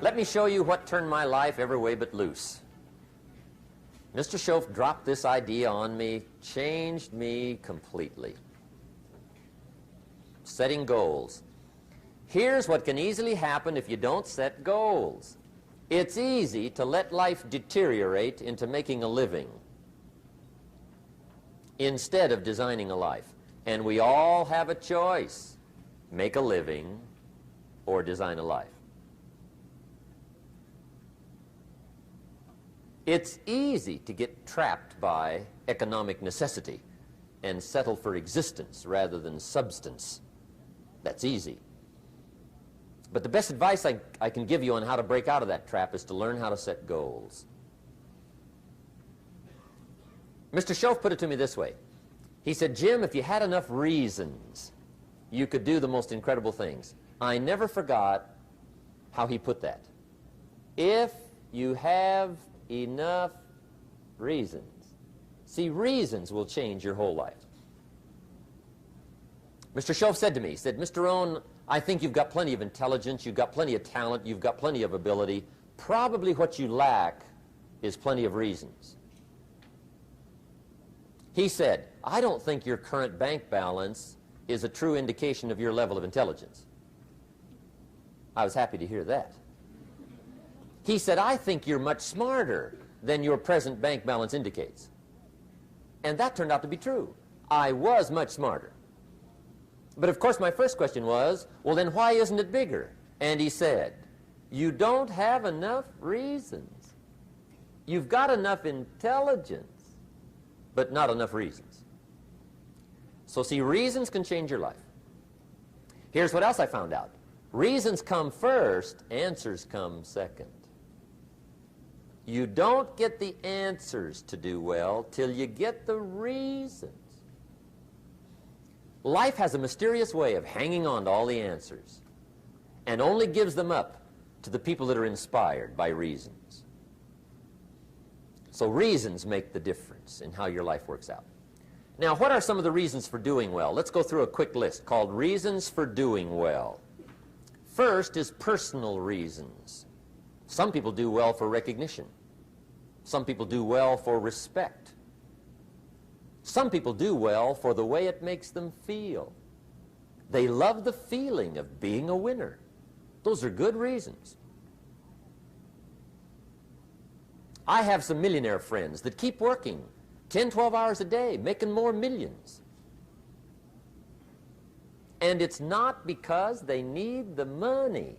Let me show you what turned my life every way but loose. Mr. Schoaf dropped this idea on me, changed me completely. Setting goals. Here's what can easily happen if you don't set goals. It's easy to let life deteriorate into making a living instead of designing a life. And we all have a choice. Make a living or design a life. It's easy to get trapped by economic necessity and settle for existence rather than substance. That's easy. But the best advice I can give you on how to break out of that trap is to learn how to set goals. Mr. Schoaf put it to me this way. He said, Jim, if you had enough reasons, you could do the most incredible things. I never forgot how he put that. If you have enough reasons. See, reasons will change your whole life. Mr. Schoaf said to me, he said, Mr. ROHN, I think you've got plenty of intelligence, you've got plenty of talent, you've got plenty of ability. Probably what you lack is plenty of reasons. He said, I don't think your current bank balance is a true indication of your level of intelligence. I was happy to hear that. He said, I think you're much smarter than your present bank balance indicates. And that turned out to be true. I was much smarter. But of course my first question was, well then why isn't it bigger? And he said, you don't have enough reasons. You've got enough intelligence, but not enough reasons. So see, reasons can change your life. Here's what else I found out. Reasons come first, answers come second. You don't get the answers to do well till you get the reasons. Life has a mysterious way of hanging on to all the answers and only gives them up to the people that are inspired by reasons. So reasons make the difference in how your life works out. Now, what are some of the reasons for doing well? Let's go through a quick list called Reasons for Doing Well. First is personal reasons. Some people do well for recognition. Some people do well for respect. Some people do well for the way it makes them feel. They love the feeling of being a winner. Those are good reasons. I have some millionaire friends that keep working 10, 12 hours a day, making more millions. And it's not because they need the money.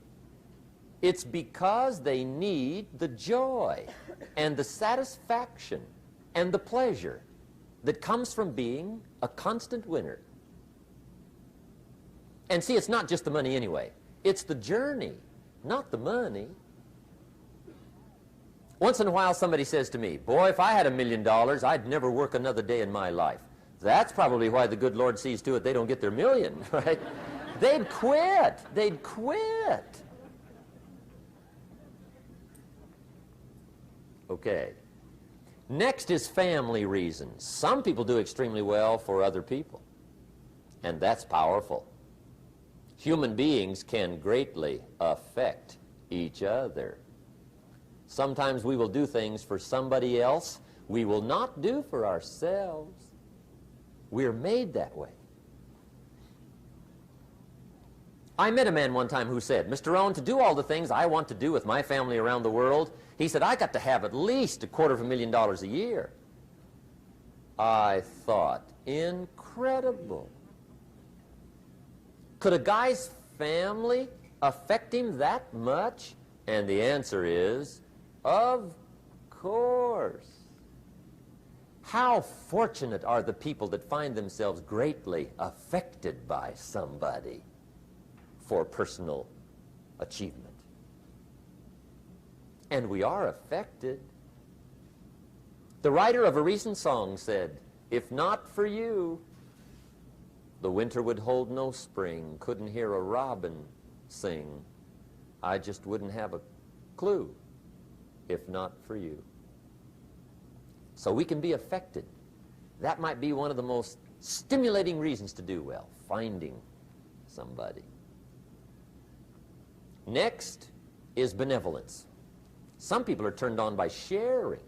It's because they need the joy and the satisfaction and the pleasure that comes from being a constant winner. And see, it's not just the money anyway. It's the journey, not the money. Once in a while somebody says to me, boy, if I had $1 million, I'd never work another day in my life. That's probably why the good Lord sees to it they don't get their million, right? They'd quit. They'd quit. Okay. Next is family reasons. Some people do extremely well for other people, and that's powerful. Human beings can greatly affect each other. Sometimes we will do things for somebody else we will not do for ourselves. We're made that way. I met a man one time who said, Mr. ROHN, to do all the things I want to do with my family around the world, he said, I got to have at least $250,000 a year. I thought, incredible. Could a guy's family affect him that much? And the answer is, of course. How fortunate are the people that find themselves greatly affected by somebody for personal achievement. And we are affected. The writer of a recent song said, if not for you, the winter would hold no spring, couldn't hear a robin sing. I just wouldn't have a clue if not for you. So we can be affected. That might be one of the most stimulating reasons to do well, finding somebody. Next is benevolence. Some people are turned on by sharing.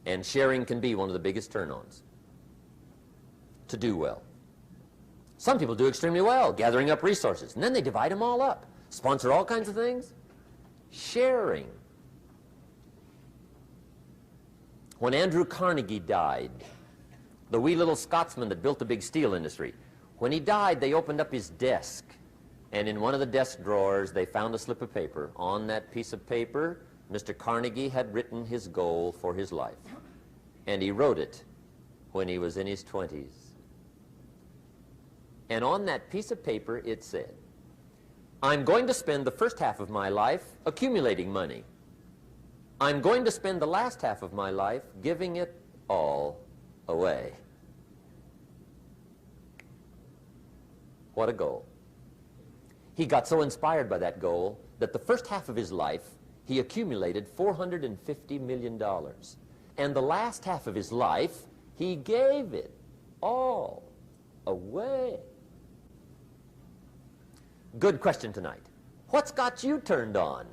And sharing can be one of the biggest turn-ons to do well. Some people do extremely well, gathering up resources, and then they divide them all up, sponsor all kinds of things. Sharing. When Andrew Carnegie died, the wee little Scotsman that built the big steel industry, when he died, they opened up his desk, and in one of the desk drawers, they found a slip of paper. On that piece of paper, Mr. Carnegie had written his goal for his life, and he wrote it when he was in his 20s. And on that piece of paper, it said, I'm going to spend the first half of my life accumulating money. I'm going to spend the last half of my life giving it all away. What a goal. He got so inspired by that goal that the first half of his life, he accumulated $450 million. And the last half of his life, he gave it all away. Good question tonight. What's got you turned on?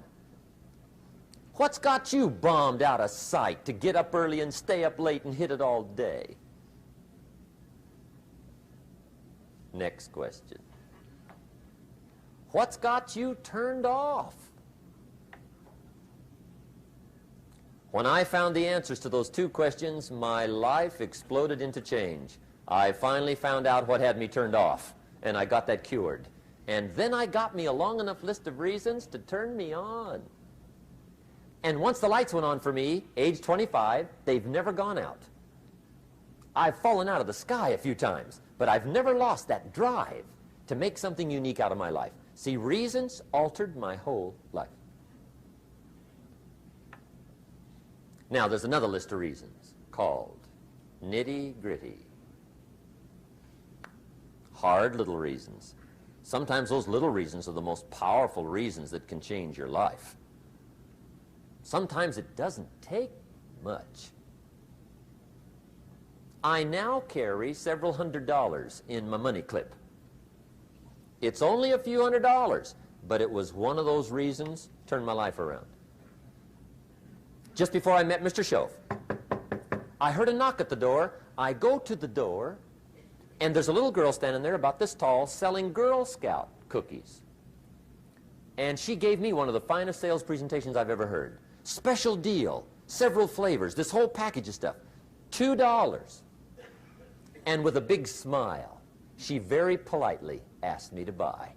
What's got you bombed out of sight to get up early and stay up late and hit it all day? Next question. What's got you turned off? When I found the answers to those two questions, my life exploded into change. I finally found out what had me turned off, and I got that cured. And then I got me a long enough list of reasons to turn me on. And once the lights went on for me, age 25, they've never gone out. I've fallen out of the sky a few times, but I've never lost that drive to make something unique out of my life. See, reasons altered my whole life. Now, there's another list of reasons called nitty-gritty. Hard little reasons. Sometimes those little reasons are the most powerful reasons that can change your life. Sometimes it doesn't take much. I now carry several $100s in my money clip. It's only a few $100s, but it was one of those reasons turned my life around. Just before I met Mr. Schoaf, I heard a knock at the door. I go to the door, and there's a little girl standing there about this tall selling Girl Scout cookies. And she gave me one of the finest sales presentations I've ever heard. Special deal, several flavors, this whole package of stuff, $2. And with a big smile, she very politely asked me to buy.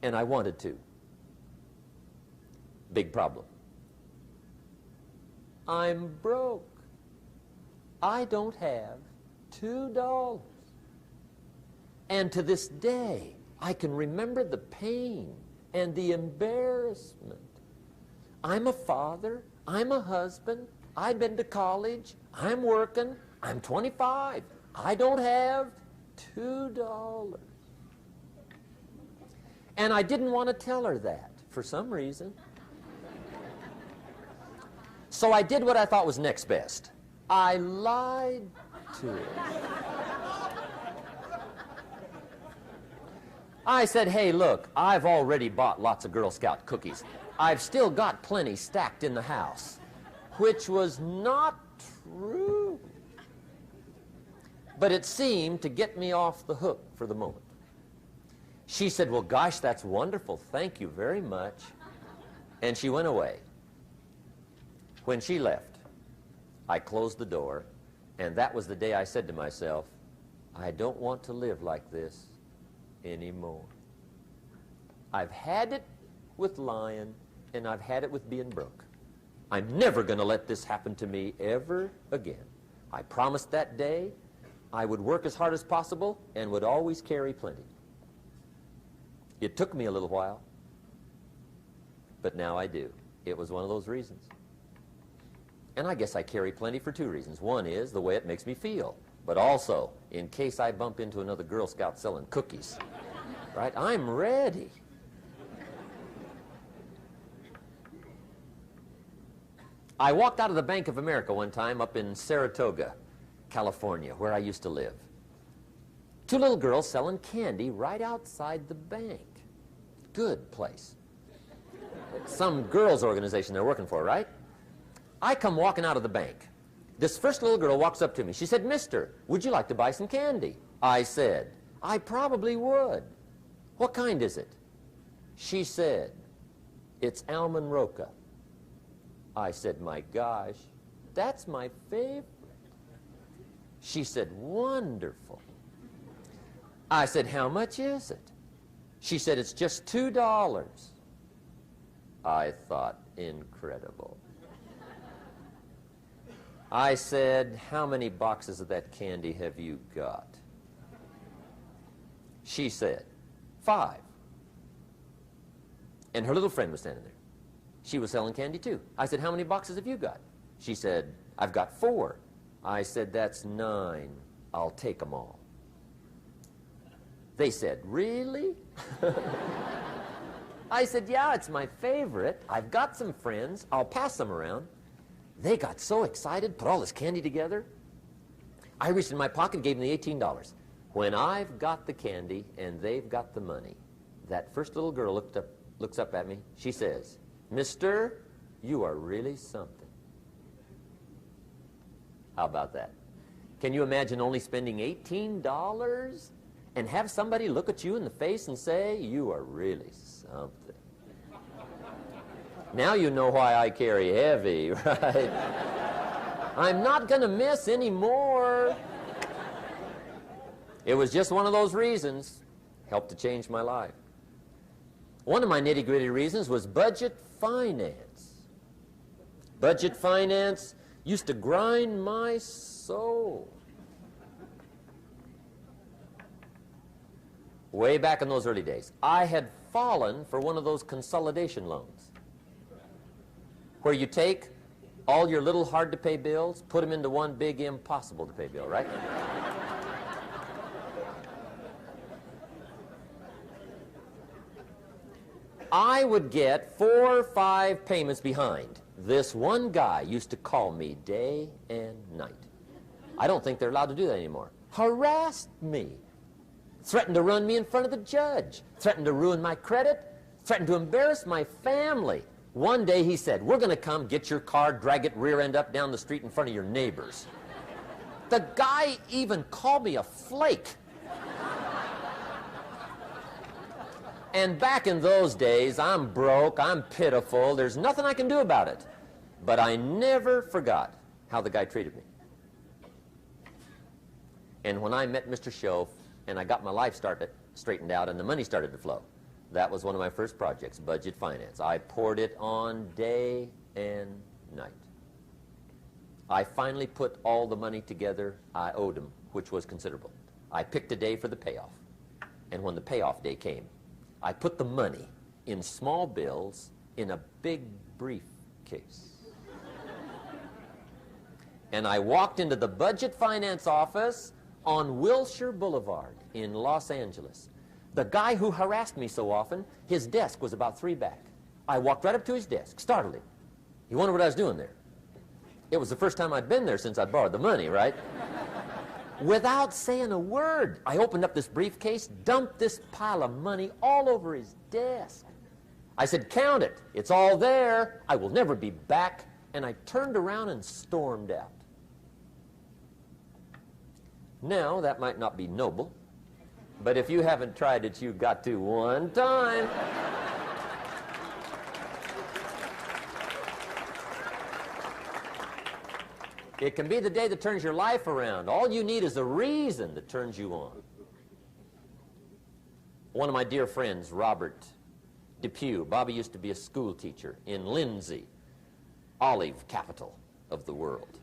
And I wanted to. Big problem. I'm broke. I don't have $2. And to this day, I can remember the pain and the embarrassment. I'm a father. I'm a husband. I've been to college. I'm working. I'm 25. I don't have $2. And I didn't want to tell her that for some reason. So I did what I thought was next best. I lied to her. I said, hey, look, I've already bought lots of Girl Scout cookies. I've still got plenty stacked in the house, which was not true. But it seemed to get me off the hook for the moment. She said, well, gosh, that's wonderful. Thank you very much. And she went away. When she left, I closed the door, and that was the day I said to myself, I don't want to live like this anymore. I've had it with lying, and I've had it with being broke. I'm never going to let this happen to me ever again. I promised that day I would work as hard as possible and would always carry plenty. It took me a little while, but now I do. It was one of those reasons. And I guess I carry plenty for two reasons. One is the way it makes me feel, but also in case I bump into another Girl Scout selling cookies. Right? I'm ready. I walked out of the Bank of America one time up in Saratoga, California, where I used to live. Two little girls selling candy right outside the bank. Good place. Some girls' organization they're working for, right? I come walking out of the bank. This first little girl walks up to me. She said, "Mister, would you like to buy some candy?" I said, "I probably would." "What kind is it?" She said, "It's almond roca." I said, "My gosh, that's my favorite." She said, "Wonderful." I said, "How much is it?" She said, "It's just $2. I thought, incredible. I said, "How many boxes of that candy have you got?" She said, 5. And her little friend was standing there. She was selling candy too. I said, "How many boxes have you got?" She said, "I've got 4. I said, "That's 9. I'll take them all." They said, "Really?" I said, "Yeah, it's my favorite. I've got some friends. I'll pass them around." They got so excited, put all this candy together. I reached in my pocket and gave them the $18. When I've got the candy and they've got the money, that first little girl looks up at me. She says, "Mister, you are really something." How about that? Can you imagine only spending $18 and have somebody look at you in the face and say, "You are really something"? Now you know why I carry heavy, right? I'm not going to miss anymore. It was just one of those reasons. Helped to change my life. One of my nitty-gritty reasons was budget finance. Budget finance used to grind my soul. Way back in those early days, I had fallen for one of those consolidation loans, where you take all your little hard-to-pay bills, put them into one big impossible-to-pay bill, right? I would get 4 or 5 payments behind. This one guy used to call me day and night. I don't think they're allowed to do that anymore. Harassed me. Threatened to run me in front of the judge. Threatened to ruin my credit. Threatened to embarrass my family. One day he said, "We're going to come get your car, drag it rear end up down the street in front of your neighbors." The guy even called me a flake. And back in those days, I'm broke, I'm pitiful, there's nothing I can do about it. But I never forgot how the guy treated me. And when I met Mr. Schoaf and I got my life straightened out and the money started to flow, that was one of my first projects, budget finance. I poured it on day and night. I finally put all the money together I owed him, which was considerable. I picked a day for the payoff. And when the payoff day came, I put the money in small bills in a big briefcase. And I walked into the budget finance office on Wilshire Boulevard in Los Angeles. The guy who harassed me so often, his desk was about 3 back. I walked right up to his desk, startled him. He wondered what I was doing there. It was the first time I'd been there since I'd borrowed the money, right? Without saying a word, I opened up this briefcase, dumped this pile of money all over his desk. I said, "Count it. It's all there. I will never be back." And I turned around and stormed out. Now, that might not be noble, but if you haven't tried it, you've got to one time. It can be the day that turns your life around. All you need is a reason that turns you on. One of my dear friends, Robert Depew, Bobby used to be a school teacher in Lindsay, olive capital of the world.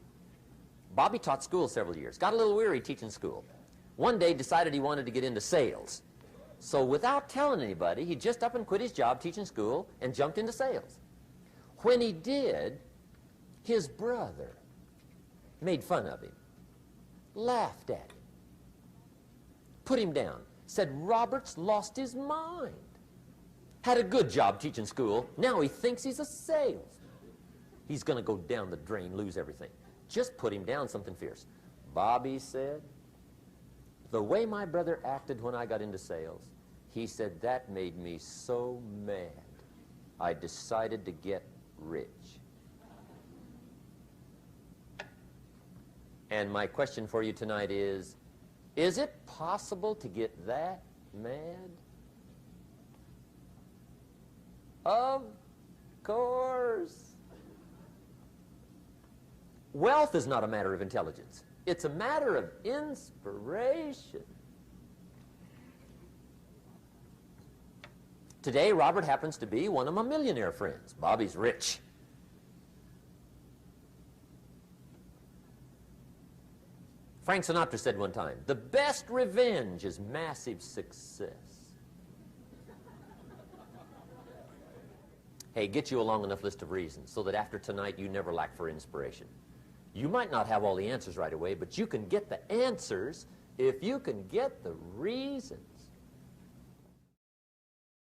Bobby taught school several years, got a little weary teaching school. One day decided he wanted to get into sales. So without telling anybody, he just up and quit his job teaching school and jumped into sales. When he did, his brother made fun of him, laughed at him, put him down, said Robert's lost his mind. Had a good job teaching school, now he thinks he's a salesman. He's going to go down the drain, lose everything. Just put him down something fierce. Bobby said, "The way my brother acted when I got into sales, He said, that made me so mad, I decided to get rich. And my question for you tonight is it possible to get that mad? Of course. Wealth is not a matter of intelligence. It's a matter of inspiration. Today, Robert happens to be one of my millionaire friends. Bobby's rich. Frank Sinatra said one time, the best revenge is massive success. Hey, get you a long enough list of reasons so that after tonight you never lack for inspiration. You might not have all the answers right away, but you can get the answers if you can get the reasons.